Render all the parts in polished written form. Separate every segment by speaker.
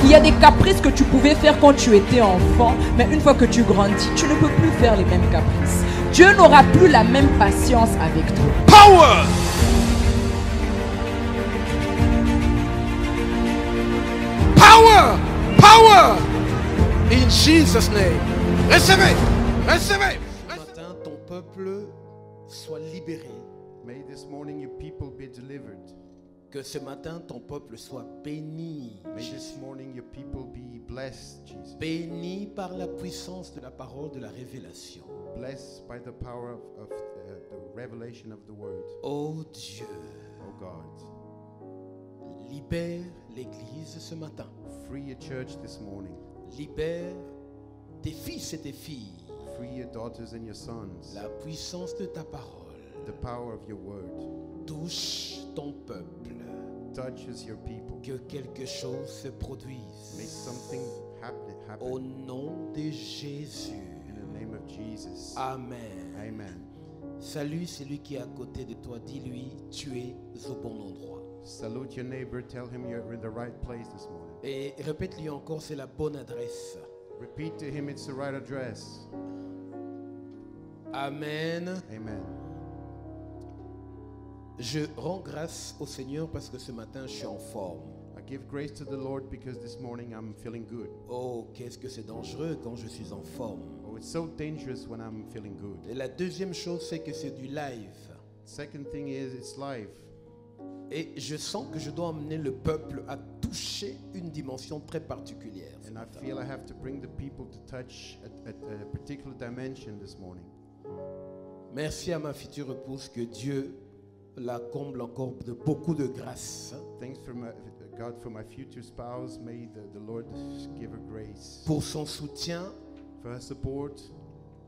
Speaker 1: Il y a des caprices que tu pouvais faire quand tu étais enfant, mais une fois que tu grandis, tu ne peux plus faire les mêmes caprices. Dieu n'aura plus la même patience avec toi.
Speaker 2: Power. Power. Power. In Jesus' name. Recevez. Recevez.
Speaker 3: Ce matin, ton peuple soit libéré.
Speaker 4: May this morning your people be delivered.
Speaker 3: Que ce matin, ton peuple soit béni.
Speaker 4: May this morning your people be blessed, Jesus.
Speaker 3: Béni par la puissance de la parole de la révélation.
Speaker 4: Blessed by the power of the revelation of the word.
Speaker 3: Oh Dieu,
Speaker 4: Oh God,
Speaker 3: libère l'Église ce matin.
Speaker 4: free your church this morning.
Speaker 3: Libère tes fils et tes filles.
Speaker 4: Free your daughters and your sons.
Speaker 3: La puissance de ta parole
Speaker 4: The power of your word
Speaker 3: touche ton peuple.
Speaker 4: touches your people.
Speaker 3: Que quelque chose se
Speaker 4: Make
Speaker 3: produise.
Speaker 4: something happen.
Speaker 3: Au nom de Jésus.
Speaker 4: In the name of Jesus.
Speaker 3: Amen.
Speaker 4: Amen.
Speaker 3: Salue celui qui est à côté de toi. Dis-lui, tu es au bon endroit.
Speaker 4: Salute your neighbor. Tell him you're in the right place this morning.
Speaker 3: Et répète-lui encore, c'est la bonne adresse.
Speaker 4: Repeat to him it's the right address.
Speaker 3: Amen.
Speaker 4: Amen.
Speaker 3: Je rends grâce au Seigneur parce que ce matin, je suis en forme.
Speaker 4: I give grace to the Lord because this morning I'm feeling good.
Speaker 3: Oh, qu'est-ce que c'est dangereux quand je suis en forme.
Speaker 4: Oh, it's so dangerous when I'm feeling good.
Speaker 3: Et la deuxième chose, c'est que c'est du live.
Speaker 4: Second thing is it's live.
Speaker 3: Et je sens que je dois emmener le peuple à toucher une dimension très particulière. ce
Speaker 4: And I
Speaker 3: matin.
Speaker 4: feel I have to bring the people to touch a particular dimension this morning.
Speaker 3: Merci à ma future épouse, que Dieu la comble encore de beaucoup de grâce.
Speaker 4: Thanks for God for my future spouse. May the Lord give her grace.
Speaker 3: Pour son soutien,
Speaker 4: For her support.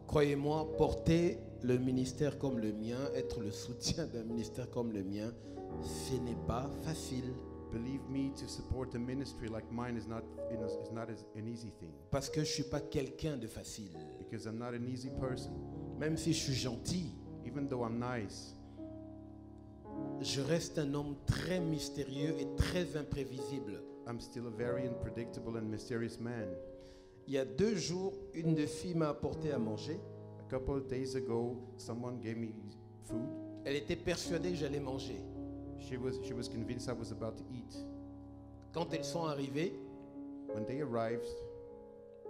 Speaker 3: croyez-moi, porter le ministère comme le mien, être le soutien d'un ministère comme le mien, ce n'est pas facile.
Speaker 4: Believe me, to support a ministry like mine is not an easy thing.
Speaker 3: Parce que je ne suis pas quelqu'un de facile.
Speaker 4: Because I'm not an easy person.
Speaker 3: Même si je suis gentil,
Speaker 4: Even though I'm nice,
Speaker 3: je reste un homme très mystérieux et très imprévisible.
Speaker 4: I'm still a very unpredictable and mysterious man.
Speaker 3: Il y a 2 jours, une des filles m'a apporté à manger.
Speaker 4: A couple of days ago, someone gave me food.
Speaker 3: Elle était persuadée que j'allais manger.
Speaker 4: She was convinced I was about to eat.
Speaker 3: Quand elles sont arrivées,
Speaker 4: When they arrived,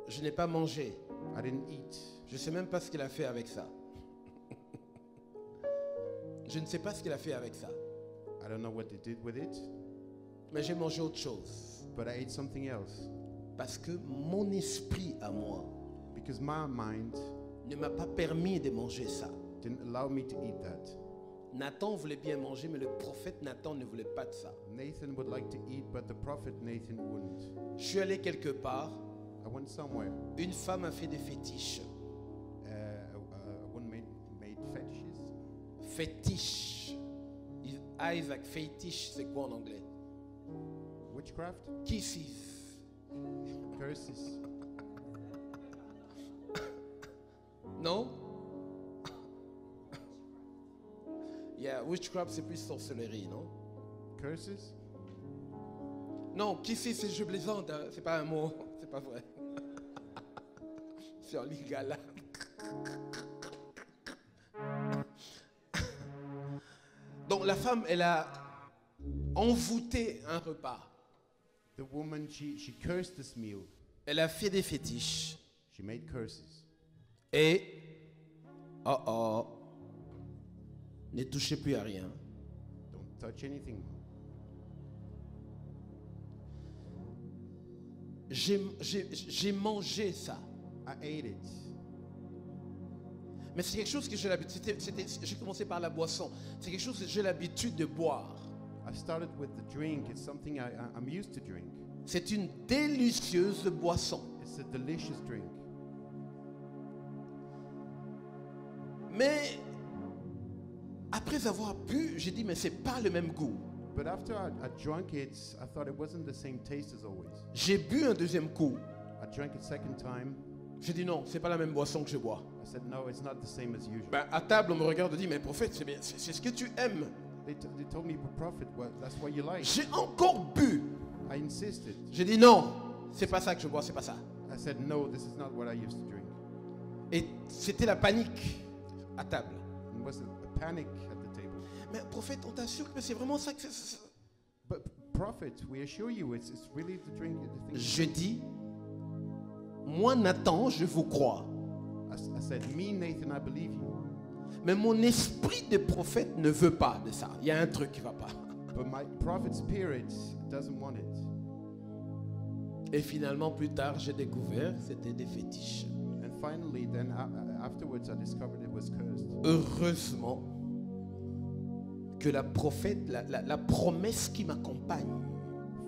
Speaker 3: je n'ai pas mangé.
Speaker 4: I didn't eat.
Speaker 3: Je ne sais même pas ce qu'elle a fait avec ça. Je ne sais pas ce qu'elle a fait avec ça.
Speaker 4: I don't know what they did with it,
Speaker 3: Mais j'ai mangé autre chose.
Speaker 4: but I ate something else.
Speaker 3: Parce que mon esprit à moi
Speaker 4: Because my mind
Speaker 3: ne m'a pas permis de manger ça.
Speaker 4: didn't allow me to eat that.
Speaker 3: Nathan voulait bien manger, mais le prophète Nathan ne voulait pas de ça.
Speaker 4: Nathan would like to eat, but the prophet Nathan wouldn't.
Speaker 3: Je suis allé quelque part,
Speaker 4: I went somewhere.
Speaker 3: une femme a fait des fétiches.
Speaker 4: A woman made fetishes.
Speaker 3: Fétiche. Isaac, fétiche, c'est quoi en anglais?
Speaker 4: Witchcraft?
Speaker 3: Kisses.
Speaker 4: Curses?
Speaker 3: Non? Yeah, witchcraft c'est plus sorcellerie, non?
Speaker 4: Curses?
Speaker 3: Non, kisses c'est je plaisante, hein, c'est pas un mot, c'est pas vrai. C'est en lingala. Donc la femme, elle a envoûté un repas.
Speaker 4: The woman, she cursed this meal.
Speaker 3: Elle a fait des fétiches.
Speaker 4: She made curses.
Speaker 3: Et, ne touchez plus à rien.
Speaker 4: Don't touch anything.
Speaker 3: J'ai mangé ça.
Speaker 4: I ate it.
Speaker 3: Mais c'est quelque chose que j'ai l'habitude. J'ai commencé par la boisson. C'est quelque chose que j'ai l'habitude de boire.
Speaker 4: I started with the drink. It's something I'm used to drink.
Speaker 3: C'est une délicieuse boisson.
Speaker 4: It's a delicious drink.
Speaker 3: Mais après avoir bu, j'ai dit mais c'est pas le même goût.
Speaker 4: But after I drank it, I thought it wasn't the same taste as always.
Speaker 3: J'ai bu un deuxième coup.
Speaker 4: I drank it second time.
Speaker 3: J'ai dit non, c'est pas la même boisson que je bois.
Speaker 4: I said, no, it's not the same as usual.
Speaker 3: Ben, à table, on me regarde et dit mais prophète, c'est ce que tu aimes.
Speaker 4: They told me, prophet, well, that's what you like.
Speaker 3: J'ai encore bu.
Speaker 4: I insisted.
Speaker 3: J'ai dit non, c'est pas ça que je bois, c'est pas ça.
Speaker 4: I said, no, this is not what I used to drink.
Speaker 3: Et c'était la panique à table.
Speaker 4: It was a panic at the table.
Speaker 3: Mais prophète, on t'assure que c'est vraiment ça que c'est.
Speaker 4: But prophet, we assure you, it's really the drink. The thing.
Speaker 3: Je dis, moi Nathan, je vous crois.
Speaker 4: I said, me, Nathan, I believe you.
Speaker 3: Mais mon esprit de prophète ne veut pas de ça. Il y a un truc qui va pas.
Speaker 4: But my prophet spirit doesn't want it.
Speaker 3: Et finalement, plus tard, j'ai découvert que c'était des fétiches.
Speaker 4: And finally, then afterwards, I discovered it was cursed.
Speaker 3: Heureusement que la prophète, la promesse qui m'accompagne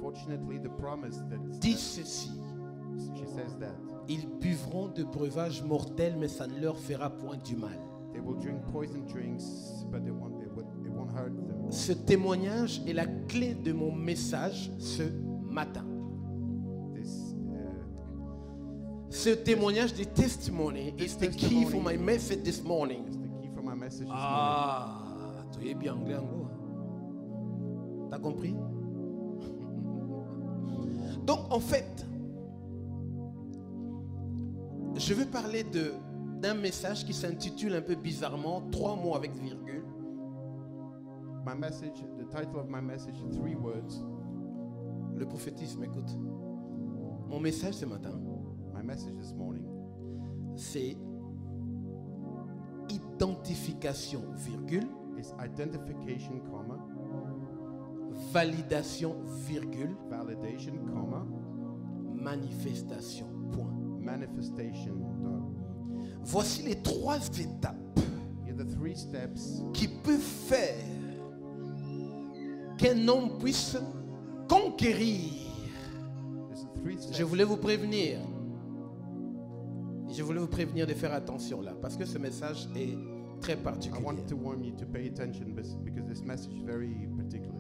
Speaker 4: Fortunately, the promise that
Speaker 3: dit ceci.
Speaker 4: she says that
Speaker 3: Ils buvront de breuvages mortels, mais ça ne leur fera point du mal.
Speaker 4: they will drink poison drinks, but it won't hurt them.
Speaker 3: Ce témoignage est la clé de mon message ce matin.
Speaker 4: This
Speaker 3: Ce témoignage de testimony is the key for my message this
Speaker 4: is
Speaker 3: morning.
Speaker 4: the key for my message this morning.
Speaker 3: Ah, tu es bien anglais en gros. T'as compris? Donc en fait, je veux parler d'un message qui s'intitule un peu bizarrement 3 mots avec virgule.
Speaker 4: My message, the title of my message, 3 words.
Speaker 3: Le prophétisme, écoute. Mon message ce matin,
Speaker 4: My message this morning
Speaker 3: c'est identification, virgule,
Speaker 4: is identification, comma,
Speaker 3: validation, virgule,
Speaker 4: validation, comma,
Speaker 3: manifestation, point.
Speaker 4: manifestation. Dot.
Speaker 3: Voici les 3 étapes
Speaker 4: Here are the 3 steps
Speaker 3: qui peuvent faire qu'un homme puisse conquérir.
Speaker 4: There's 3 steps.
Speaker 3: Je voulais vous prévenir. Je voulais vous prévenir de faire attention là, parce que ce message est très
Speaker 4: I
Speaker 3: particulier.
Speaker 4: want to warn you to pay attention because this message is very particular.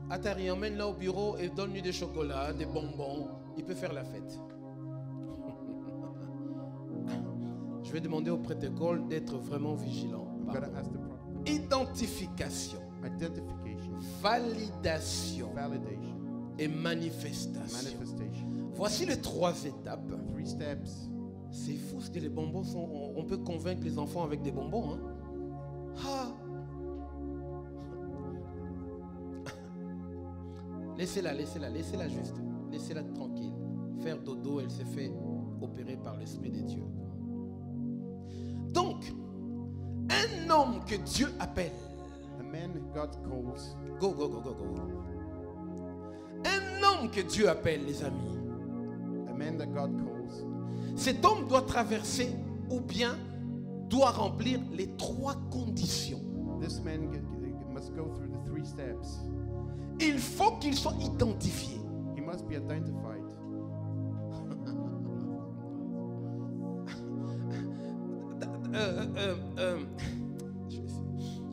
Speaker 3: Atari, emmène-la au bureau et donne-lui des chocolats, des bonbons. Il peut faire la fête. Je vais demander au protocole d'être vraiment vigilant.
Speaker 4: I'm going to ask the prophet.
Speaker 3: Identification,
Speaker 4: Identification,
Speaker 3: validation
Speaker 4: validation,
Speaker 3: et manifestation.
Speaker 4: manifestation.
Speaker 3: Voici les 3 étapes.
Speaker 4: 3 steps.
Speaker 3: C'est fou ce que les bonbons sont. On peut convaincre les enfants avec des bonbons. Hein? Ah. Laissez-la juste. Laissez-la tranquille. Faire dodo, elle s'est fait opérer par l'Esprit de Dieu. Donc, un homme que Dieu appelle.
Speaker 4: A man God calls,
Speaker 3: Go. Un homme que Dieu appelle, les amis.
Speaker 4: a man that God calls,
Speaker 3: Cet homme doit traverser ou bien doit remplir les 3 conditions.
Speaker 4: this man must go through the 3 steps.
Speaker 3: Il faut qu'il soit identifié.
Speaker 4: He must be identified.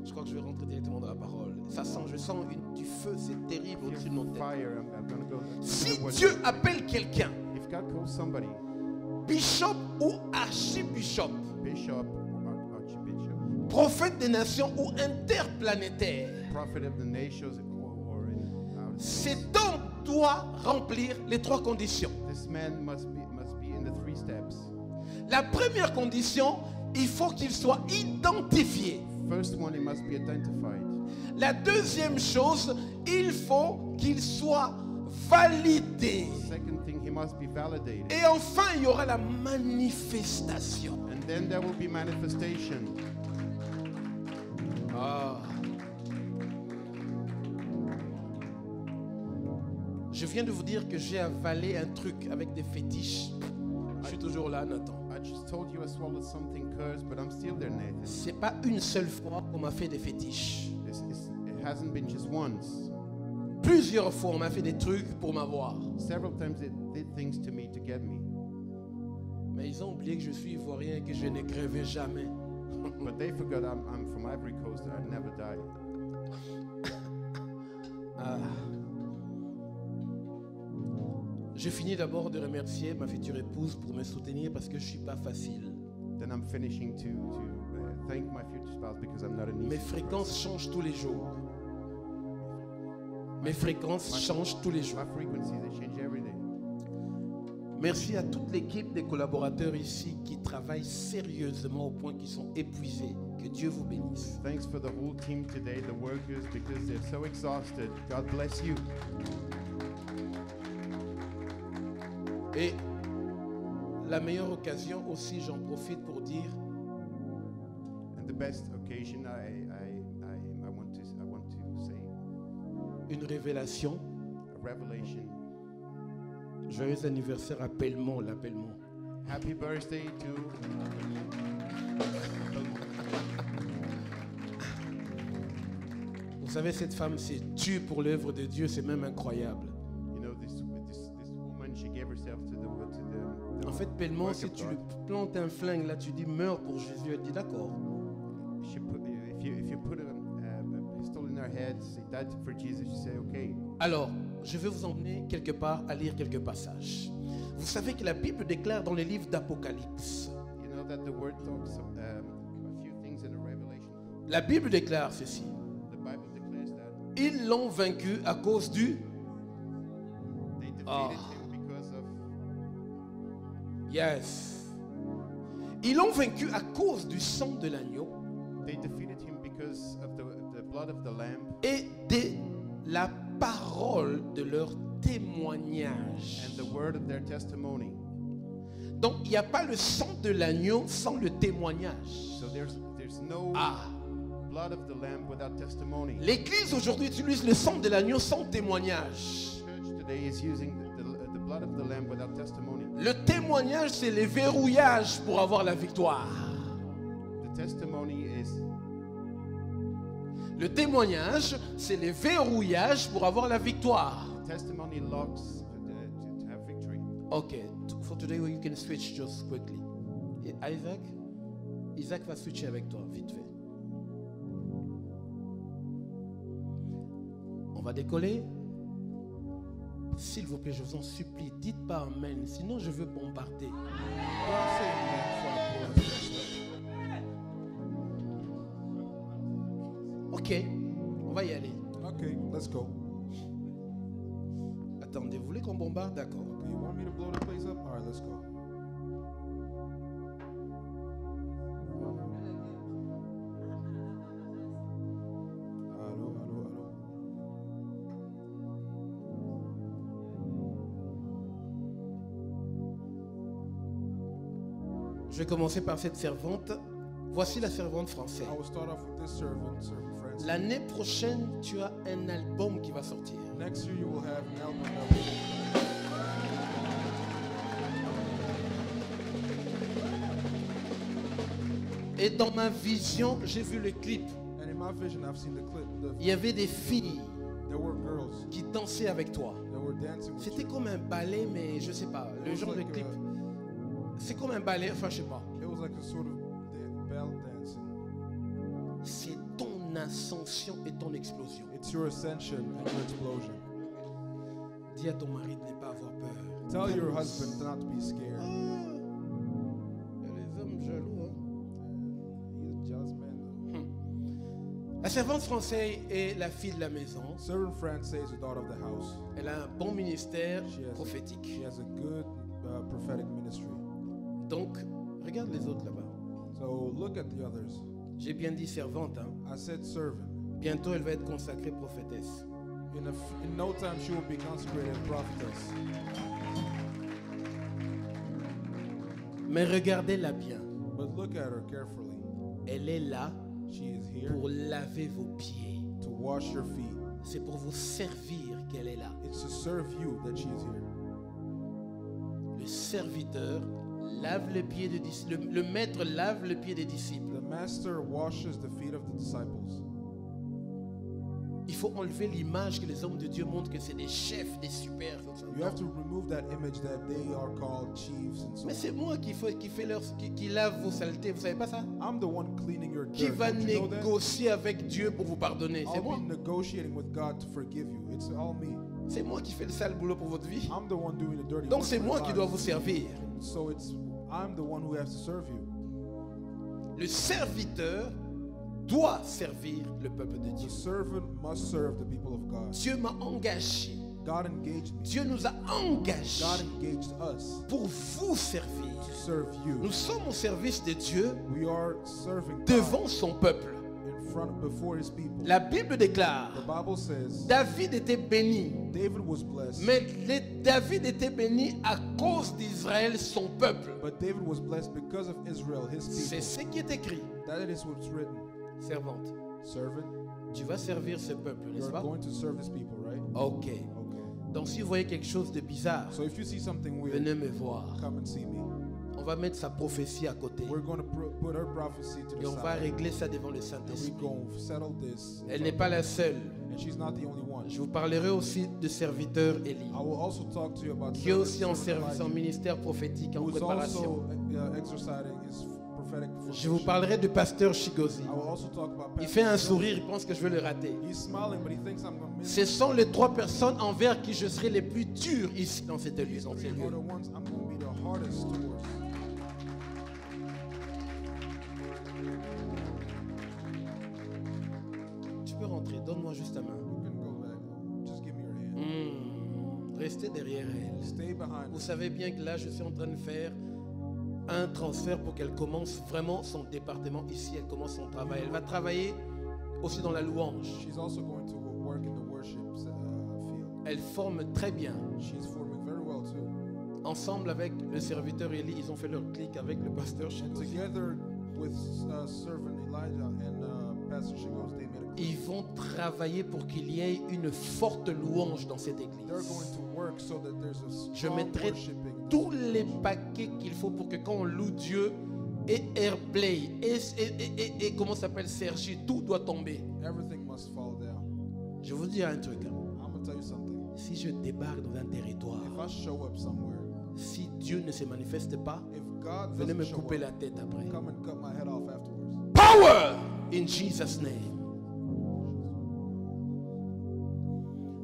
Speaker 3: Je crois que je vais rentrer directement dans la parole. Je sens du feu, c'est terrible au-dessus de nos têtes.
Speaker 4: Fire, I'm going to go.
Speaker 3: Si Dieu appelle quelqu'un,
Speaker 4: If God calls somebody,
Speaker 3: bishop ou archibishop,
Speaker 4: bishop or archbishop,
Speaker 3: prophète des nations ou interplanétaire,
Speaker 4: prophet of the nations or in outer space,
Speaker 3: cet homme doit remplir les 3 conditions.
Speaker 4: this man must be in the 3 steps.
Speaker 3: La première condition, il faut qu'il soit identifié.
Speaker 4: First one, he must be identified.
Speaker 3: La deuxième chose, il faut qu'il soit validé.
Speaker 4: Second thing, he must be validated.
Speaker 3: Et enfin, il y aura la manifestation.
Speaker 4: And then there will be manifestation.
Speaker 3: Je viens de vous dire que j'ai avalé un truc avec des fétiches. Je suis toujours là, Nathan.
Speaker 4: I just told you I swallowed something cursed, but I'm still there, Nathan.
Speaker 3: C'est pas une seule fois qu'on m'a fait des fétiches.
Speaker 4: It hasn't been just once.
Speaker 3: Plusieurs fois, on m'a fait des trucs pour m'avoir.
Speaker 4: Several times it did things to me to get me.
Speaker 3: Mais ils ont oublié que je suis ivoirien et que je n'écrivais jamais.
Speaker 4: But they forgot I'm from Ivory Coast and I'd never die.
Speaker 3: Je finis d'abord de remercier ma future épouse pour me soutenir parce que je suis pas facile.
Speaker 4: Then I'm finishing to thank my future spouse because I'm not an
Speaker 3: Mes
Speaker 4: easy
Speaker 3: fréquences
Speaker 4: person.
Speaker 3: changent tous les jours. Mes fréquences changent tous les jours.
Speaker 4: My frequencies, they change every day.
Speaker 3: Merci à toute l'équipe des collaborateurs ici qui travaillent sérieusement au point qu'ils sont épuisés. Que Dieu vous bénisse.
Speaker 4: Thanks for the whole team today, the workers, because they're so exhausted. God bless you.
Speaker 3: Et la meilleure occasion aussi, j'en profite pour dire,
Speaker 4: And the best occasion, I want to say
Speaker 3: une révélation.
Speaker 4: a revelation.
Speaker 3: Joyeux anniversaire à Pellemont, l'appellement.
Speaker 4: Happy birthday to.
Speaker 3: Vous savez, cette femme s'est tue pour l'œuvre de Dieu, c'est même incroyable.
Speaker 4: You know, this woman, she gave herself to the
Speaker 3: En fait, Pellemont,
Speaker 4: work
Speaker 3: si
Speaker 4: of
Speaker 3: tu
Speaker 4: God.
Speaker 3: lui plantes un flingue, là, tu dis meurs pour Jésus, elle dit d'accord.
Speaker 4: If you put a pistol in her head, say that for Jesus, you say okay.
Speaker 3: Alors, je vais vous emmener quelque part à lire quelques passages. Vous savez que la Bible déclare dans les livres d'Apocalypse,
Speaker 4: You know that the word talks a few things in the Revelation.
Speaker 3: la Bible déclare ceci.
Speaker 4: The Bible declares that
Speaker 3: Ils l'ont vaincu à cause du...
Speaker 4: they defeated
Speaker 3: Ah.
Speaker 4: him because of.
Speaker 3: Yes. Ils l'ont vaincu à cause du sang de l'agneau
Speaker 4: They defeated him because of the blood of the Lamb
Speaker 3: et de la parole de leur témoignage.
Speaker 4: and the word of their testimony.
Speaker 3: Donc, il n'y a pas le sang de l'agneau sans le témoignage.
Speaker 4: So there's no
Speaker 3: Ah.
Speaker 4: blood of the Lamb without testimony.
Speaker 3: L'Église aujourd'hui utilise le sang de l'agneau sans témoignage.
Speaker 4: Church today is using the blood of the Lamb without testimony.
Speaker 3: Le témoignage, c'est les verrouillages pour avoir la victoire.
Speaker 4: The testimony is
Speaker 3: Le témoignage, c'est les verrouillages pour avoir la victoire.
Speaker 4: testimony locks to have victory.
Speaker 3: Okay, for today you can switch just quickly. Et Isaac va switcher avec toi, vite fait. On va décoller. S'il vous plaît, je vous en supplie, dites pas amen, sinon je veux bombarder. Ok, on va y aller.
Speaker 2: Okay, let's go.
Speaker 3: Attendez, vous voulez qu'on bombarde? D'accord.
Speaker 2: Okay, you want me to blow the place up? All right, let's go. Allô, allô, allô.
Speaker 3: Je vais commencer par cette servante. Voici la servante française.
Speaker 2: I will start off with this servant Francis.
Speaker 3: L'année prochaine, tu as un album qui va sortir.
Speaker 2: Next year you will have an album that will
Speaker 3: Et dans ma vision, j'ai vu le clip.
Speaker 2: and in my vision I've seen the clip.
Speaker 3: Il y avait des filles
Speaker 2: There were girls
Speaker 3: qui dansaient avec toi.
Speaker 2: that were dancing with
Speaker 3: C'était
Speaker 2: you.
Speaker 3: comme un ballet, mais je sais pas. Le
Speaker 2: It was
Speaker 3: genre de
Speaker 2: like
Speaker 3: clip. C'est comme un ballet, enfin je sais pas.
Speaker 2: It was like a sort of bell dancing.
Speaker 3: C'est ton ascension et ton explosion.
Speaker 2: It's your ascension and your explosion.
Speaker 3: Dis à ton mari de ne pas avoir peur.
Speaker 2: Tell your husband not to be scared.
Speaker 3: Il y a les hommes jaloux. Hein?
Speaker 2: He's a jealous man though.
Speaker 3: La servante française est la fille de la maison.
Speaker 2: Servant Frances is the daughter of the house.
Speaker 3: Elle a un bon ministère
Speaker 2: She has
Speaker 3: prophétique.
Speaker 2: She has a good prophetic ministry.
Speaker 3: Donc, regarde les autres là-bas.
Speaker 2: So look at the others.
Speaker 3: J'ai bien dit servante. Hein?
Speaker 2: I said servant.
Speaker 3: Bientôt, elle va être consacrée prophétesse.
Speaker 2: In no time she will be consecrated prophetess.
Speaker 3: Mais regardez-la bien.
Speaker 2: But look at her carefully.
Speaker 3: Elle est là
Speaker 2: She is here
Speaker 3: pour laver vos pieds.
Speaker 2: to wash your feet.
Speaker 3: C'est pour vous servir qu'elle est là.
Speaker 2: It's to serve you that she is here.
Speaker 3: Le serviteur lave les pieds des disciples. Le maître lave les pieds des disciples.
Speaker 2: The master washes the feet of the disciples.
Speaker 3: Il faut enlever l'image que les hommes de Dieu montrent que c'est des chefs, des super.
Speaker 2: You have to remove that image that they are called chiefs and so
Speaker 3: Mais
Speaker 2: on.
Speaker 3: c'est moi qui lave vos saletés. Vous savez pas ça?
Speaker 2: I'm the one cleaning your
Speaker 3: Qui
Speaker 2: dirt.
Speaker 3: va
Speaker 2: Don't you know that?
Speaker 3: négocier avec Dieu pour vous pardonner? C'est
Speaker 2: I'll
Speaker 3: moi.
Speaker 2: be negotiating with God to forgive you. It's all me.
Speaker 3: C'est moi qui fais le sale boulot pour votre vie.
Speaker 2: I'm the one doing the dirty
Speaker 3: Donc
Speaker 2: work
Speaker 3: c'est
Speaker 2: for
Speaker 3: moi
Speaker 2: your
Speaker 3: qui dois
Speaker 2: lives.
Speaker 3: vous servir.
Speaker 2: So I'm the one who has to serve you.
Speaker 3: Le serviteur doit servir le peuple de
Speaker 2: The
Speaker 3: Dieu.
Speaker 2: servant must serve the people of God.
Speaker 3: Dieu m'a engagé.
Speaker 2: God engaged me.
Speaker 3: Dieu nous a engagés
Speaker 2: God engaged us
Speaker 3: pour vous servir.
Speaker 2: to serve you.
Speaker 3: Nous sommes au service de Dieu
Speaker 2: We are serving God
Speaker 3: devant son peuple.
Speaker 2: before his people.
Speaker 3: La Bible déclare,
Speaker 2: The Bible says
Speaker 3: David était béni.
Speaker 2: David was blessed,
Speaker 3: Mais David était béni à cause d'Israël, son peuple.
Speaker 2: but David was blessed because of Israel, his
Speaker 3: C'est
Speaker 2: people.
Speaker 3: ce qui est écrit.
Speaker 2: That is what's written.
Speaker 3: Servante,
Speaker 2: Servant,
Speaker 3: tu vas servir ce peuple, n'est-ce
Speaker 2: you're
Speaker 3: pas?
Speaker 2: going to serve his people, right?
Speaker 3: Ok.
Speaker 2: Okay.
Speaker 3: Donc si vous voyez quelque chose de bizarre,
Speaker 2: So if you see something weird,
Speaker 3: venez me voir.
Speaker 2: come and see me.
Speaker 3: On va mettre sa prophétie à côté.
Speaker 2: We're going to put her prophecy to
Speaker 3: Et
Speaker 2: the
Speaker 3: on va
Speaker 2: side.
Speaker 3: régler ça devant le
Speaker 2: And we
Speaker 3: Saint-Esprit.
Speaker 2: go settle this.
Speaker 3: Elle n'est pas la seule.
Speaker 2: And she's not the only one.
Speaker 3: Je vous parlerai aussi de serviteur Élie,
Speaker 2: I will also talk to you about
Speaker 3: qui est aussi en
Speaker 2: servant
Speaker 3: service, en
Speaker 2: Elijah,
Speaker 3: ministère prophétique, en
Speaker 2: who is
Speaker 3: préparation.
Speaker 2: also exercising his prophetic
Speaker 3: Je vous
Speaker 2: function.
Speaker 3: parlerai de pasteur Chigozi.
Speaker 2: I will also talk about
Speaker 3: Il
Speaker 2: Pastor
Speaker 3: fait un
Speaker 2: Shigozi.
Speaker 3: sourire, il pense que je vais le rater.
Speaker 2: He's smiling, but he thinks I'm going to miss
Speaker 3: Ce sont les trois personnes envers qui je serai les plus durs ici dans cette lieu. Dans ces
Speaker 2: These
Speaker 3: lieux.
Speaker 2: are the ones I'm going to be the hardest towards.
Speaker 3: Tu peux rentrer, donne-moi juste ta main.
Speaker 2: You can go back. Just give me your hand.
Speaker 3: Restez derrière elle.
Speaker 2: Stay behind
Speaker 3: Vous
Speaker 2: us.
Speaker 3: savez bien que là, je suis en train de faire un transfert pour qu'elle commence vraiment son département ici. Elle commence son travail. Elle va travailler aussi dans la louange.
Speaker 2: She's also going to work in the worship field.
Speaker 3: Elle forme très bien.
Speaker 2: She's forming very well too.
Speaker 3: Ensemble avec le serviteur Élie, ils ont fait leur clic avec le pasteur
Speaker 2: And
Speaker 3: Chigozi.
Speaker 2: together with servant Elijah and Pastor Shigozi, they made a
Speaker 3: Ils vont travailler pour qu'il y ait une forte louange dans cette
Speaker 2: They're
Speaker 3: église.
Speaker 2: going to work so that there's a
Speaker 3: Je
Speaker 2: strong
Speaker 3: mettrai
Speaker 2: worshiping. in
Speaker 3: tous
Speaker 2: this
Speaker 3: les
Speaker 2: church.
Speaker 3: paquets qu'il faut pour que quand on loue Dieu, et Airplay, et comment ça s'appelle Sergi, tout doit tomber.
Speaker 2: Everything must fall down.
Speaker 3: Je vous dis un truc.
Speaker 2: I'm going to tell you something.
Speaker 3: Si je débarque dans un territoire,
Speaker 2: If I show up somewhere,
Speaker 3: si Dieu ne se manifeste pas,
Speaker 2: if God
Speaker 3: venez me
Speaker 2: doesn't show
Speaker 3: couper
Speaker 2: up,
Speaker 3: la tête après.
Speaker 2: come and cut my head off afterwards.
Speaker 3: Power in Jesus' name.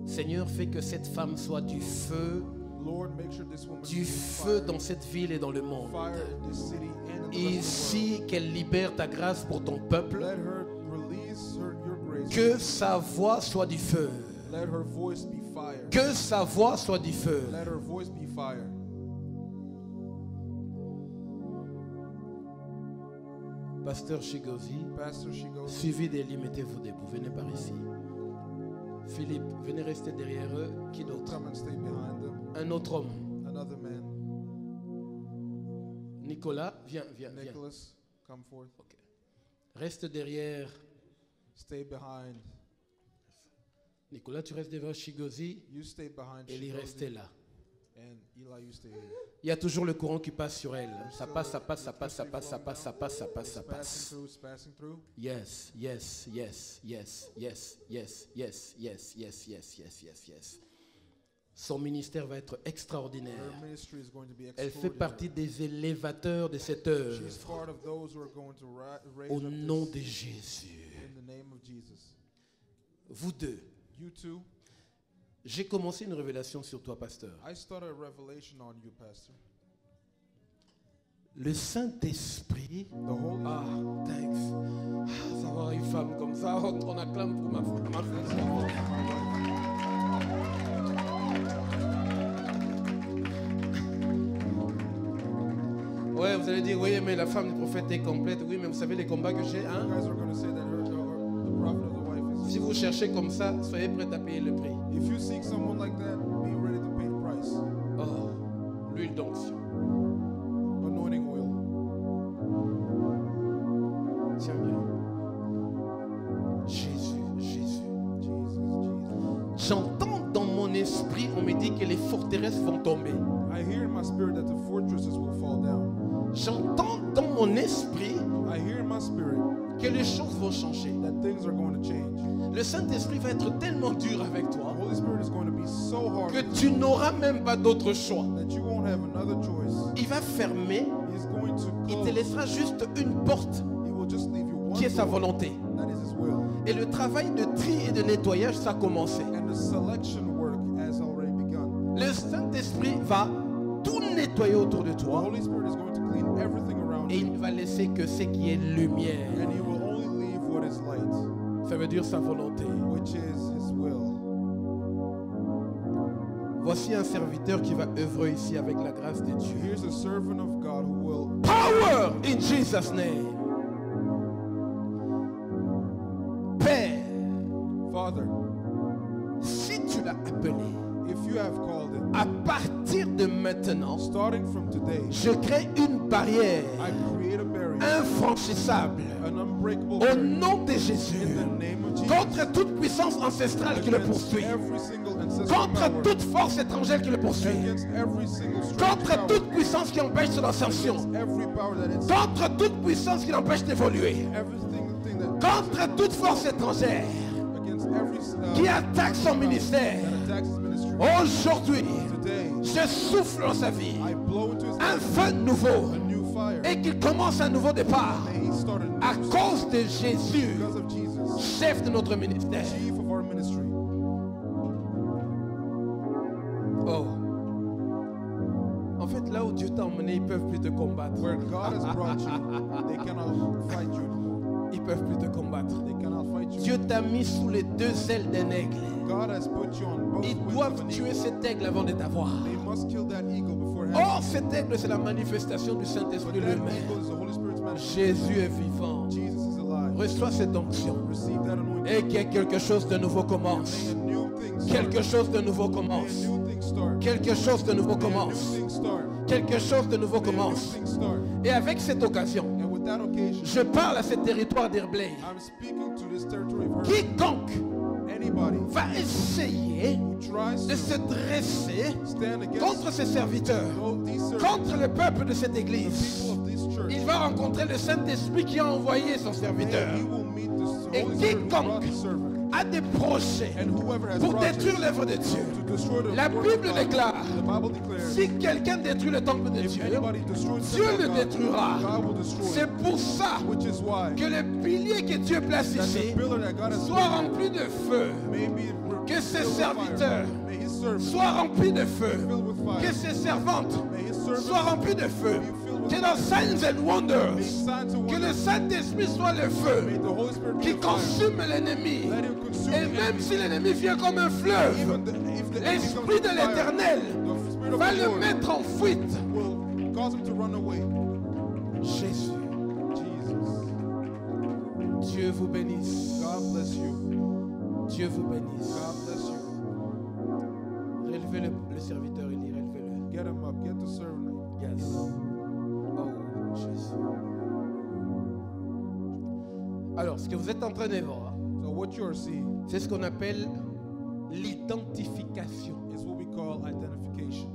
Speaker 3: Seigneur, fais que cette femme soit du feu
Speaker 2: Lord, make sure this woman
Speaker 3: du
Speaker 2: is
Speaker 3: feu dans cette ville et dans le monde.
Speaker 2: fire in this city and in the rest of the
Speaker 3: Ici, qu'elle libère ta grâce pour ton peuple.
Speaker 2: world. Let her release your grace.
Speaker 3: Que sa voix soit du feu.
Speaker 2: Let her voice be fire.
Speaker 3: Que sa voix soit du feu.
Speaker 2: Let her voice be fire.
Speaker 3: Pasteur Chigozi,
Speaker 2: Pastor Shigozi,
Speaker 3: suivi d'Élie, mettez-vous debout. Venez par ici. Philippe, venez rester derrière eux. Qui d'autre?
Speaker 2: come and stay behind them.
Speaker 3: Un autre homme.
Speaker 2: Another man,
Speaker 3: Nicolas, viens.
Speaker 2: Nicholas, come forth.
Speaker 3: Ok. Reste derrière.
Speaker 2: Stay behind.
Speaker 3: Nicolas, tu restes devant Chigozi.
Speaker 2: You stay behind
Speaker 3: Élie, restez
Speaker 2: Shigozi.
Speaker 3: là.
Speaker 2: And Eli, you stay here.
Speaker 3: Il y a toujours le courant qui passe sur elle. Ça passe, ça passe, ça passe, ça passe, ça passe, ça passe, ça passe, ça
Speaker 2: It's
Speaker 3: passe.
Speaker 2: passing through.
Speaker 3: Yes, yes, yes, yes, yes, yes, yes, yes, yes, yes, yes, yes, yes. Son ministère va être extraordinaire.
Speaker 2: Her ministry is going to be
Speaker 3: Elle fait
Speaker 2: extraordinary.
Speaker 3: partie des élévateurs de cette œuvre.
Speaker 2: She's part of those who are going to raise
Speaker 3: Au
Speaker 2: up
Speaker 3: nom
Speaker 2: this
Speaker 3: de Jésus.
Speaker 2: in the name of Jesus.
Speaker 3: Vous deux,
Speaker 2: You too.
Speaker 3: j'ai commencé une révélation sur toi, pasteur.
Speaker 2: I started a revelation on you, Pastor.
Speaker 3: Le Saint-Esprit.
Speaker 2: The Holy
Speaker 3: Ah, thanks. Ah, savoir une femme comme ça, on acclame pour ma femme. Ouais, vous allez dire, oui, mais la femme du prophète est complète. Oui, mais vous savez les combats que j'ai,
Speaker 2: You
Speaker 3: hein?
Speaker 2: guys are going to say that the prophet of the wife is.
Speaker 3: Si vous cherchez comme ça, soyez prêts à payer le prix.
Speaker 2: If you seek someone like that, be ready to pay the price.
Speaker 3: Oh, l'huile d'onction.
Speaker 2: Anointing oil.
Speaker 3: Tiens bien. Jésus, Jésus.
Speaker 2: Jesus.
Speaker 3: J'entends dans mon esprit, on me dit que les forteresses vont tomber.
Speaker 2: I hear in my spirit that the fortresses will fall down.
Speaker 3: J'entends dans mon esprit
Speaker 2: I hear in my spirit
Speaker 3: que les choses vont changer.
Speaker 2: that things are going to change.
Speaker 3: Le Saint-Esprit va être tellement dur avec toi
Speaker 2: The Holy Spirit is going to be so hard
Speaker 3: que tu n'auras même pas d'autre choix.
Speaker 2: that you won't have another choice.
Speaker 3: Il va fermer,
Speaker 2: He's going to
Speaker 3: il te
Speaker 2: close.
Speaker 3: laissera juste une porte
Speaker 2: He will just leave you one
Speaker 3: qui est sa
Speaker 2: door.
Speaker 3: volonté.
Speaker 2: That is His will.
Speaker 3: Et le travail de tri et de nettoyage, ça a commencé.
Speaker 2: And the selection work has already begun.
Speaker 3: Le Saint-Esprit va tout nettoyer autour de
Speaker 2: The
Speaker 3: toi
Speaker 2: Holy Spirit is going to clean everything around
Speaker 3: et
Speaker 2: you.
Speaker 3: il ne va laisser que ce qui est lumière.
Speaker 2: And He will only leave what what is light,
Speaker 3: Ça veut dire sa volonté.
Speaker 2: which is his will.
Speaker 3: Voici un serviteur qui va œuvrer ici avec la grâce de Dieu.
Speaker 2: Here's a servant of God who will
Speaker 3: Power in Jesus' name. Père,
Speaker 2: Father,
Speaker 3: si tu l'as appelé,
Speaker 2: if you have called it,
Speaker 3: à partir de maintenant,
Speaker 2: starting from today,
Speaker 3: je crée une barrière
Speaker 2: I create a barrier,
Speaker 3: infranchissable
Speaker 2: an unbreakable
Speaker 3: au
Speaker 2: barrier
Speaker 3: nom de Jésus
Speaker 2: in the name of Jesus,
Speaker 3: contre toute puissance ancestrale qui le
Speaker 2: against
Speaker 3: poursuit,
Speaker 2: every single ancestral
Speaker 3: contre
Speaker 2: power,
Speaker 3: toute force étrangère qui le poursuit,
Speaker 2: against every single strange
Speaker 3: contre
Speaker 2: power,
Speaker 3: toute puissance qui empêche son ascension,
Speaker 2: against every power that is,
Speaker 3: contre toute puissance qui l'empêche d'évoluer,
Speaker 2: everything that,
Speaker 3: contre toute force étrangère
Speaker 2: against every
Speaker 3: qui attaque son ministère.
Speaker 2: that attacks his ministry.
Speaker 3: Aujourd'hui,
Speaker 2: Today,
Speaker 3: je souffle dans sa vie
Speaker 2: I blow into his
Speaker 3: un
Speaker 2: life
Speaker 3: feu nouveau
Speaker 2: a new fire.
Speaker 3: et qu'il commence un nouveau départ
Speaker 2: May he start a new
Speaker 3: à cause de Jésus,
Speaker 2: because of Jesus,
Speaker 3: chef de notre ministère.
Speaker 2: chief of our ministry.
Speaker 3: Oh. En fait, là où Dieu t'a emmené, ils peuvent plus te combattre.
Speaker 2: Where God has brought you, they cannot fight you anymore.
Speaker 3: Ils peuvent plus te combattre.
Speaker 2: They cannot fight you.
Speaker 3: Dieu t'a mis sous les deux ailes d'un aigle.
Speaker 2: God has put you on both
Speaker 3: Ils
Speaker 2: wings
Speaker 3: doivent
Speaker 2: of an
Speaker 3: tuer
Speaker 2: eagle.
Speaker 3: cet aigle avant de t'avoir.
Speaker 2: They must kill that eagle before having
Speaker 3: Or,
Speaker 2: you.
Speaker 3: cet aigle, c'est la manifestation du
Speaker 2: But
Speaker 3: Saint-Esprit
Speaker 2: that
Speaker 3: lui-même.
Speaker 2: eagle is the Holy Spirit's manifestation.
Speaker 3: Jésus est vivant.
Speaker 2: Jesus is alive.
Speaker 3: Reçois cette onction.
Speaker 2: Receive that anointing.
Speaker 3: Et que quelque chose de nouveau
Speaker 2: May
Speaker 3: commence.
Speaker 2: a new thing start.
Speaker 3: Quelque chose de nouveau
Speaker 2: May
Speaker 3: commence.
Speaker 2: a new thing start.
Speaker 3: Quelque chose de nouveau
Speaker 2: May a new
Speaker 3: commence.
Speaker 2: thing start.
Speaker 3: Quelque chose de nouveau
Speaker 2: May a new
Speaker 3: commence.
Speaker 2: thing start.
Speaker 3: Et avec cette occasion,
Speaker 2: And with that occasion,
Speaker 3: je parle à ce territoire d'Herblay.
Speaker 2: I'm speaking to this territory of her.
Speaker 3: Quiconque
Speaker 2: Anybody
Speaker 3: va essayer
Speaker 2: who tries
Speaker 3: de
Speaker 2: to
Speaker 3: se dresser
Speaker 2: stand against
Speaker 3: contre ses serviteurs,
Speaker 2: these servants,
Speaker 3: contre le peuple de cette
Speaker 2: the
Speaker 3: église,
Speaker 2: people of this church,
Speaker 3: il va rencontrer le Saint-Esprit qui a envoyé son serviteur.
Speaker 2: he will meet the
Speaker 3: Et
Speaker 2: Holy Spirit who brought
Speaker 3: quiconque
Speaker 2: the servant.
Speaker 3: a des projets
Speaker 2: And whoever has
Speaker 3: pour
Speaker 2: projects
Speaker 3: détruire l'œuvre de Dieu.
Speaker 2: to destroy the
Speaker 3: La
Speaker 2: work of
Speaker 3: Bible
Speaker 2: God,
Speaker 3: déclare,
Speaker 2: the Bible declares,
Speaker 3: si quelqu'un détruit le temple de
Speaker 2: if
Speaker 3: Dieu,
Speaker 2: anybody destroys the
Speaker 3: Dieu
Speaker 2: temple
Speaker 3: le
Speaker 2: of God,
Speaker 3: détruira.
Speaker 2: God will destroy
Speaker 3: C'est
Speaker 2: it.
Speaker 3: pour ça
Speaker 2: Which is why
Speaker 3: que le pilier que Dieu place
Speaker 2: that
Speaker 3: ici
Speaker 2: the pillar that God has
Speaker 3: soit
Speaker 2: placed
Speaker 3: rempli de feu,
Speaker 2: may be
Speaker 3: que ses
Speaker 2: filled with
Speaker 3: serviteurs
Speaker 2: fire. May his servants
Speaker 3: soit rempli de feu,
Speaker 2: filled with fire.
Speaker 3: que ses servantes
Speaker 2: May his servants
Speaker 3: soient remplis de feu,
Speaker 2: be filled with
Speaker 3: que nos
Speaker 2: fire.
Speaker 3: signs and
Speaker 2: May
Speaker 3: wonders,
Speaker 2: signs and
Speaker 3: que le
Speaker 2: wonders.
Speaker 3: Saint-Esprit soit le
Speaker 2: May
Speaker 3: feu
Speaker 2: the Holy Spirit be
Speaker 3: qui
Speaker 2: the fire.
Speaker 3: consume l'ennemi.
Speaker 2: Let him consume
Speaker 3: Et
Speaker 2: the
Speaker 3: même
Speaker 2: enemy.
Speaker 3: si l'ennemi vient comme un fleuve,
Speaker 2: Even if the enemy
Speaker 3: l'Esprit
Speaker 2: comes
Speaker 3: de
Speaker 2: with fire,
Speaker 3: l'Éternel
Speaker 2: the Spirit of
Speaker 3: va
Speaker 2: the
Speaker 3: le
Speaker 2: Lord
Speaker 3: mettre en fuite.
Speaker 2: will cause him to run away.
Speaker 3: Jésus,
Speaker 2: Jesus.
Speaker 3: Dieu vous bénisse.
Speaker 2: God bless you.
Speaker 3: Dieu vous bénisse.
Speaker 2: God bless you.
Speaker 3: Relevez le serviteur, il dit, relevez-le.
Speaker 2: Get him up. Get the servant.
Speaker 3: Yes. Oh, Jésus. Alors, ce que vous êtes en train de voir,
Speaker 2: So what you are seeing
Speaker 3: c'est ce qu'on appelle l'identification.
Speaker 2: is what we call identification.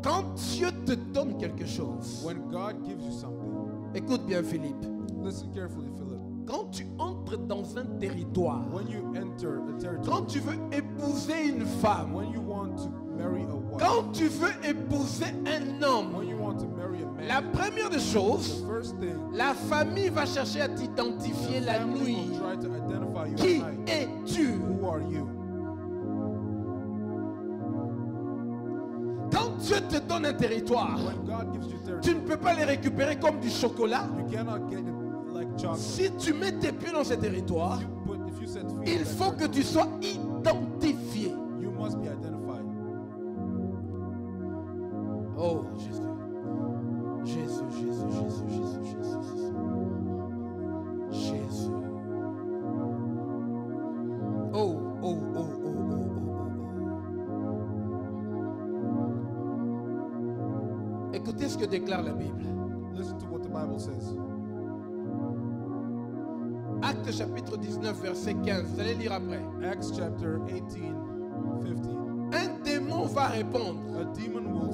Speaker 3: Quand Dieu te donne quelque chose,
Speaker 2: When God gives you something,
Speaker 3: écoute bien Philippe,
Speaker 2: listen carefully, Philip.
Speaker 3: quand tu entres dans un territoire,
Speaker 2: When you enter a
Speaker 3: quand
Speaker 2: territory,
Speaker 3: tu veux épouser une femme,
Speaker 2: when you want to marry a wife,
Speaker 3: quand tu veux épouser un homme,
Speaker 2: when you want to marry a
Speaker 3: la
Speaker 2: man,
Speaker 3: première des choses,
Speaker 2: the first thing,
Speaker 3: la famille va chercher à t'identifier la
Speaker 2: family
Speaker 3: nuit.
Speaker 2: will try to identify you
Speaker 3: Qui
Speaker 2: at night.
Speaker 3: es-tu?
Speaker 2: Who are you?
Speaker 3: Quand Dieu te donne un territoire,
Speaker 2: When God gives you
Speaker 3: tu
Speaker 2: territory,
Speaker 3: ne peux pas les récupérer comme du chocolat.
Speaker 2: you cannot get it like chocolate.
Speaker 3: Si tu mets tes pieds dans ce territoire,
Speaker 2: But if you set feet
Speaker 3: il
Speaker 2: on that
Speaker 3: faut que
Speaker 2: territory,
Speaker 3: tu sois identifié.
Speaker 2: you must be identified.
Speaker 3: Oh Jésus. Jésus, Jésus, Jésus, Jésus, Jésus. Jésus. Oh, oh, oh, oh, oh, oh, oh. Écoutez ce que déclare la Bible.
Speaker 2: Listen to what the Bible says.
Speaker 3: Actes chapitre 19, verset 15. Vous allez lire après.
Speaker 2: Acts chapter 18, 15.
Speaker 3: Un démon va répondre.
Speaker 2: A demon will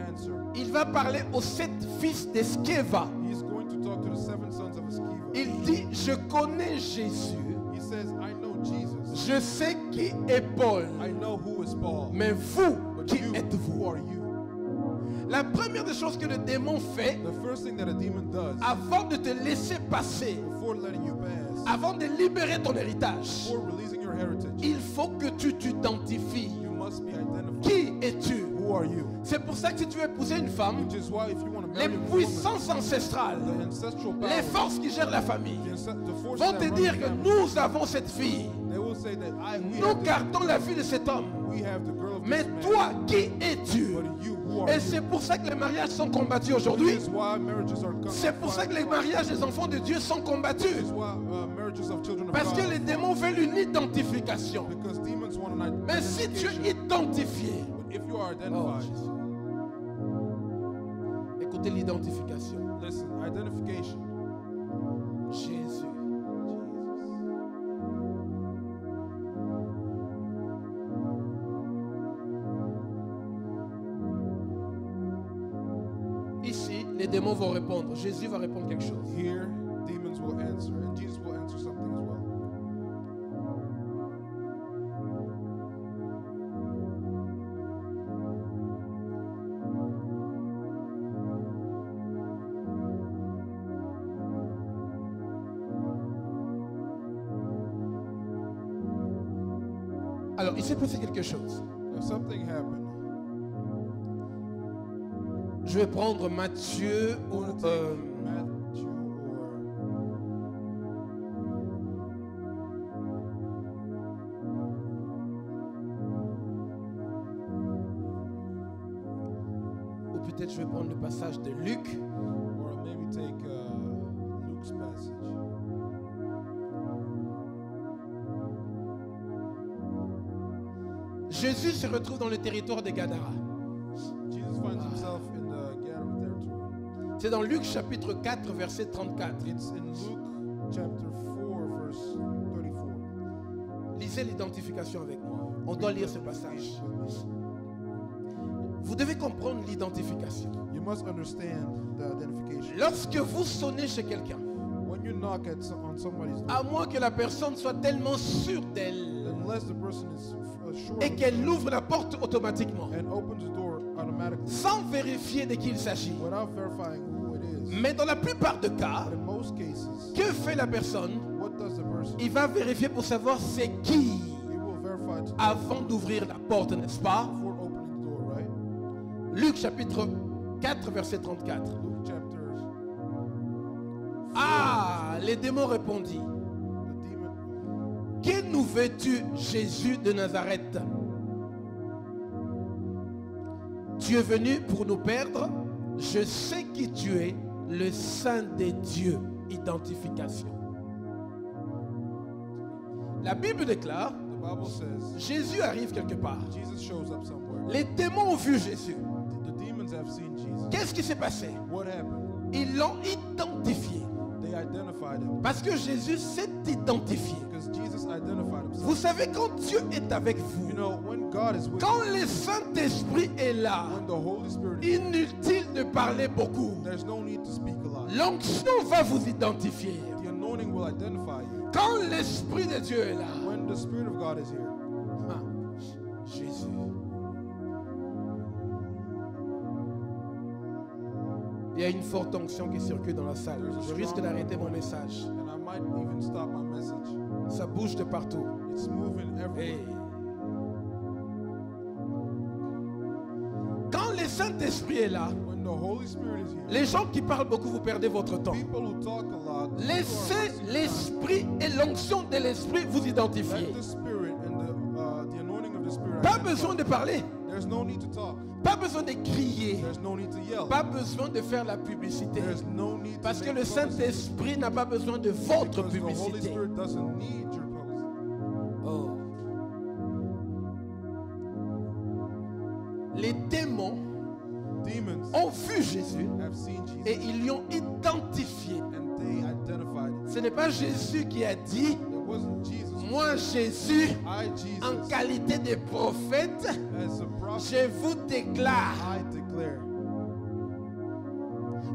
Speaker 2: answer.
Speaker 3: Il va parler aux 7 fils d'Eskeva.
Speaker 2: He's going to talk to the 7 sons of Sceva.
Speaker 3: Il dit, je connais Jésus.
Speaker 2: He says, I know Jesus.
Speaker 3: Je sais qui est Paul.
Speaker 2: I know who is Paul.
Speaker 3: Mais vous,
Speaker 2: But
Speaker 3: qui
Speaker 2: you, who
Speaker 3: êtes-vous?
Speaker 2: are you?
Speaker 3: La première des choses que le démon fait,
Speaker 2: The first thing that a demon does,
Speaker 3: avant de te laisser passer,
Speaker 2: before letting you pass,
Speaker 3: avant de libérer ton héritage,
Speaker 2: before releasing your heritage,
Speaker 3: il faut que tu t'identifies.
Speaker 2: you must be identified.
Speaker 3: Qui es-tu?
Speaker 2: Who are you? you.
Speaker 3: C'est pour ça que si tu veux épouser une femme,
Speaker 2: Which is why if you want to
Speaker 3: les
Speaker 2: marry a woman,
Speaker 3: puissances ancestrales,
Speaker 2: the ancestral
Speaker 3: les
Speaker 2: powers,
Speaker 3: forces qui gèrent la famille,
Speaker 2: the forces
Speaker 3: vont
Speaker 2: that
Speaker 3: te
Speaker 2: run
Speaker 3: dire
Speaker 2: the
Speaker 3: que
Speaker 2: family,
Speaker 3: nous avons cette fille.
Speaker 2: they will say that we
Speaker 3: Nous
Speaker 2: have
Speaker 3: gardons la vie de cet homme.
Speaker 2: we have the girl of
Speaker 3: Mais
Speaker 2: this man.
Speaker 3: toi, qui es-tu?
Speaker 2: But you, who are
Speaker 3: Et
Speaker 2: you?
Speaker 3: c'est pour ça que les mariages sont combattus aujourd'hui.
Speaker 2: This is why marriages are
Speaker 3: C'est pour ça que les mariages des enfants de Dieu sont combattus.
Speaker 2: This is why marriages of children of
Speaker 3: Parce que
Speaker 2: God.
Speaker 3: les démons veulent une identification.
Speaker 2: Because demons want an identification.
Speaker 3: Mais si tu es identifié,
Speaker 2: But if you are
Speaker 3: oh,
Speaker 2: identified,
Speaker 3: Jésus. Écoutez l'identification.
Speaker 2: listen, identification.
Speaker 3: Jésus. Ici, les démons vont répondre. Jésus va répondre quelque chose.
Speaker 2: Here, demons will answer, and Jesus will answer something as well.
Speaker 3: Alors, il s'est passé quelque chose.
Speaker 2: Now, something happened.
Speaker 3: Je vais prendre Matthieu
Speaker 2: I
Speaker 3: ou
Speaker 2: want to take Matthew or
Speaker 3: ou peut-être je vais prendre le passage de Luc.
Speaker 2: maybe take Luke's passage.
Speaker 3: Jésus se retrouve dans le territoire de Gadara.
Speaker 2: Jesus finds himself in the Gadara territory.
Speaker 3: C'est dans Luc chapitre 4 verset 34.
Speaker 2: It's in Luke chapter 4, verse 34.
Speaker 3: Lisez l'identification avec moi. On doit lire ce passage. Vous devez comprendre l'identification.
Speaker 2: You must understand the identification.
Speaker 3: Lorsque vous sonnez chez quelqu'un,
Speaker 2: When you knock on somebody's door,
Speaker 3: à moins que la personne soit tellement sûre d'elle
Speaker 2: unless the person is sure
Speaker 3: et qu'elle ouvre la porte automatiquement,
Speaker 2: and opens the door automatically
Speaker 3: sans vérifier de qui il s'agit.
Speaker 2: without verifying who it is.
Speaker 3: Mais dans la plupart des cas,
Speaker 2: But in most cases,
Speaker 3: que fait la personne?
Speaker 2: what does the person?
Speaker 3: Il va vérifier pour savoir c'est qui
Speaker 2: He will verify to
Speaker 3: avant d'ouvrir la porte, n'est-ce pas?
Speaker 2: before opening the door, right?
Speaker 3: Luc chapitre 4 verset 34.
Speaker 2: Luke chapter.
Speaker 3: Ah, les démons répondit.
Speaker 2: The demon.
Speaker 3: Que nous veux-tu, Jésus de Nazareth? Tu es venu pour nous perdre? Je sais qui tu es, le Saint des dieux. Identification. La Bible déclare,
Speaker 2: The Bible says
Speaker 3: Jésus arrive quelque part.
Speaker 2: Jesus shows up somewhere.
Speaker 3: Les démons ont vu Jésus.
Speaker 2: The demons have seen Jesus.
Speaker 3: Qu'est-ce qui s'est passé?
Speaker 2: What happened?
Speaker 3: Ils l'ont identifié.
Speaker 2: They identified him
Speaker 3: Parce que Jésus s'est identifié.
Speaker 2: because Jesus identified himself.
Speaker 3: Vous savez, quand Dieu est avec vous,
Speaker 2: You know, when God is with
Speaker 3: quand
Speaker 2: you,
Speaker 3: le Saint-Esprit est là,
Speaker 2: when the Holy Spirit is,
Speaker 3: inutile de parler beaucoup.
Speaker 2: there's no need to speak a lot.
Speaker 3: L'onction va vous identifier.
Speaker 2: The anointing will identify you.
Speaker 3: Quand l'Esprit de Dieu est là,
Speaker 2: When the Spirit of God is here,
Speaker 3: ah, Jésus. Il y a une forte onction qui circule dans la salle. Je risque d'arrêter mon message.
Speaker 2: and I might even stop my message.
Speaker 3: Ça bouge de partout.
Speaker 2: It's moving
Speaker 3: Hey.
Speaker 2: everywhere.
Speaker 3: Quand le Saint-Esprit est là,
Speaker 2: When the Holy Spirit is here,
Speaker 3: les gens qui parlent beaucoup, vous perdez votre temps.
Speaker 2: people who talk a lot, people are
Speaker 3: Laissez
Speaker 2: wasting time.
Speaker 3: l'Esprit et l'onction de l'Esprit vous identifier.
Speaker 2: Let the Spirit and the anointing of the Spirit.
Speaker 3: Pas
Speaker 2: identify.
Speaker 3: besoin de parler.
Speaker 2: There's no need to talk.
Speaker 3: Pas besoin de crier.
Speaker 2: There's no need to yell.
Speaker 3: Pas besoin de faire la publicité.
Speaker 2: There's no need
Speaker 3: Parce
Speaker 2: to
Speaker 3: que
Speaker 2: make
Speaker 3: le
Speaker 2: publicity.
Speaker 3: Saint-Esprit n'a pas besoin de votre
Speaker 2: Because the Holy
Speaker 3: publicité.
Speaker 2: Spirit doesn't need your publicity.
Speaker 3: Oh. Les démons
Speaker 2: Demons
Speaker 3: ont vu Jésus
Speaker 2: have seen Jesus
Speaker 3: et ils l'ont identifié.
Speaker 2: and they identified him.
Speaker 3: Ce n'est pas Jésus qui a dit,
Speaker 2: It wasn't Jesus.
Speaker 3: moi Jésus,
Speaker 2: I, Jesus,
Speaker 3: en qualité de prophète,
Speaker 2: as a prophet,
Speaker 3: je vous déclare,
Speaker 2: I declare.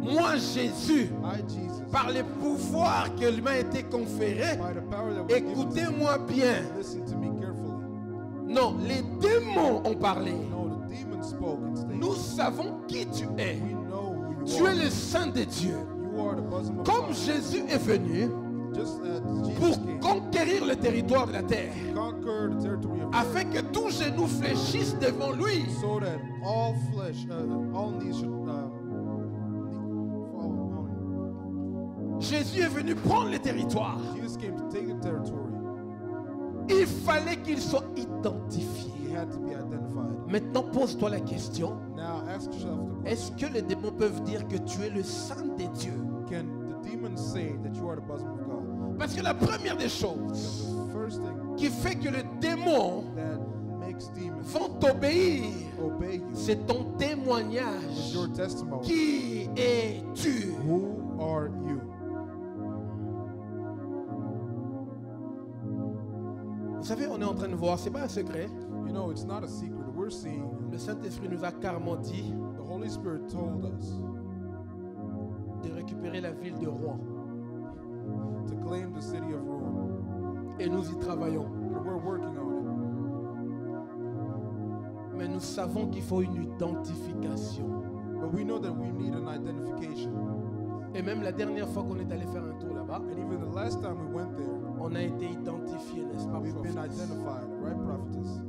Speaker 3: moi Jésus,
Speaker 2: I, Jesus,
Speaker 3: par le pouvoir qui lui m'a été conféré,
Speaker 2: by the power that was given to
Speaker 3: écoutez-moi bien.
Speaker 2: me, listen to me carefully.
Speaker 3: Non, les démons ont parlé.
Speaker 2: No, the demons spoke and stated,
Speaker 3: Nous savons qui tu es.
Speaker 2: we know who you
Speaker 3: Tu
Speaker 2: are.
Speaker 3: es le Saint de Dieu.
Speaker 2: You are the bosom of
Speaker 3: Comme
Speaker 2: God.
Speaker 3: Jésus est venu,
Speaker 2: Just as
Speaker 3: pour
Speaker 2: Jesus came
Speaker 3: conquérir le territoire de la terre,
Speaker 2: to conquer the territory of
Speaker 3: afin que tout genou fléchisse devant lui.
Speaker 2: so that all flesh, all knees should fall on him.
Speaker 3: Jésus est venu prendre le territoire.
Speaker 2: Jesus came to take the territory.
Speaker 3: Il fallait qu'il soit identifié.
Speaker 2: He had to be identified.
Speaker 3: Maintenant, pose-toi la question.
Speaker 2: Now ask yourself the
Speaker 3: Est-ce que les démons peuvent dire que tu es le saint des dieux?
Speaker 2: can the demons say that you are the bosom of God?
Speaker 3: Parce que la première des choses
Speaker 2: The first thing
Speaker 3: qui fait que les démons
Speaker 2: that makes demons
Speaker 3: vont t'obéir,
Speaker 2: obey you
Speaker 3: c'est ton
Speaker 2: is
Speaker 3: témoignage.
Speaker 2: your testimony.
Speaker 3: Qui es-tu?
Speaker 2: Who are you?
Speaker 3: Vous savez, on est en train de voir, c'est pas un secret.
Speaker 2: You know, it's not a secret. We're seeing.
Speaker 3: Le Saint-Esprit nous a carrément dit
Speaker 2: The Holy Spirit told us
Speaker 3: de récupérer la ville de Rouen.
Speaker 2: to claim the city of Rouen.
Speaker 3: Et nous y travaillons.
Speaker 2: And we're working on
Speaker 3: Mais nous savons qu'il faut une identification.
Speaker 2: it. But we know that we need an identification.
Speaker 3: Et même la dernière fois qu'on est allé faire un tour là-bas,
Speaker 2: And even the last time we went there,
Speaker 3: on a été identifié, n'est-ce pas,
Speaker 2: we've been
Speaker 3: prophétesse?
Speaker 2: identified, right, prophetess?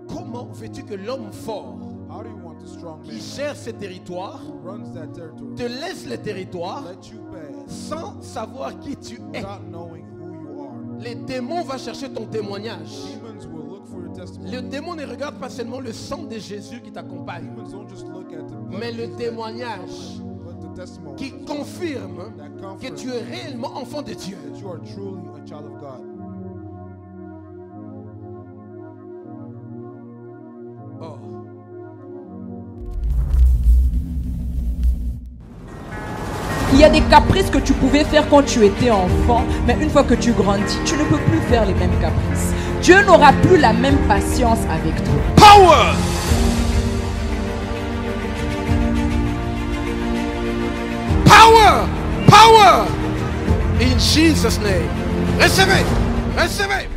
Speaker 3: Comment veux-tu que l'homme fort
Speaker 2: How do you want the strong
Speaker 3: qui
Speaker 2: man
Speaker 3: gère ses territoires
Speaker 2: who runs that territory
Speaker 3: te laisse les territoires
Speaker 2: let you pass
Speaker 3: sans savoir qui tu es?
Speaker 2: without knowing who you are?
Speaker 3: Les démons vont chercher ton témoignage.
Speaker 2: Demons will look for your testimony.
Speaker 3: Le démon ne regarde pas seulement le sang de Jésus qui t'accompagne,
Speaker 2: Demons don't just look at the blood
Speaker 3: mais
Speaker 2: of
Speaker 3: le
Speaker 2: Jesus
Speaker 3: témoignage
Speaker 2: but the testimony
Speaker 3: qui confirme
Speaker 2: that
Speaker 3: que
Speaker 2: confirms
Speaker 3: tu es réellement enfant de Dieu.
Speaker 2: that you are truly a child of God.
Speaker 3: Oh.
Speaker 1: Il y a des caprices que tu pouvais faire quand tu étais enfant, mais une fois que tu grandis, tu ne peux plus faire les mêmes caprices. Dieu n'aura plus la même patience avec toi.
Speaker 3: Power! Power! Power! In Jesus' name. Recevez! Recevez!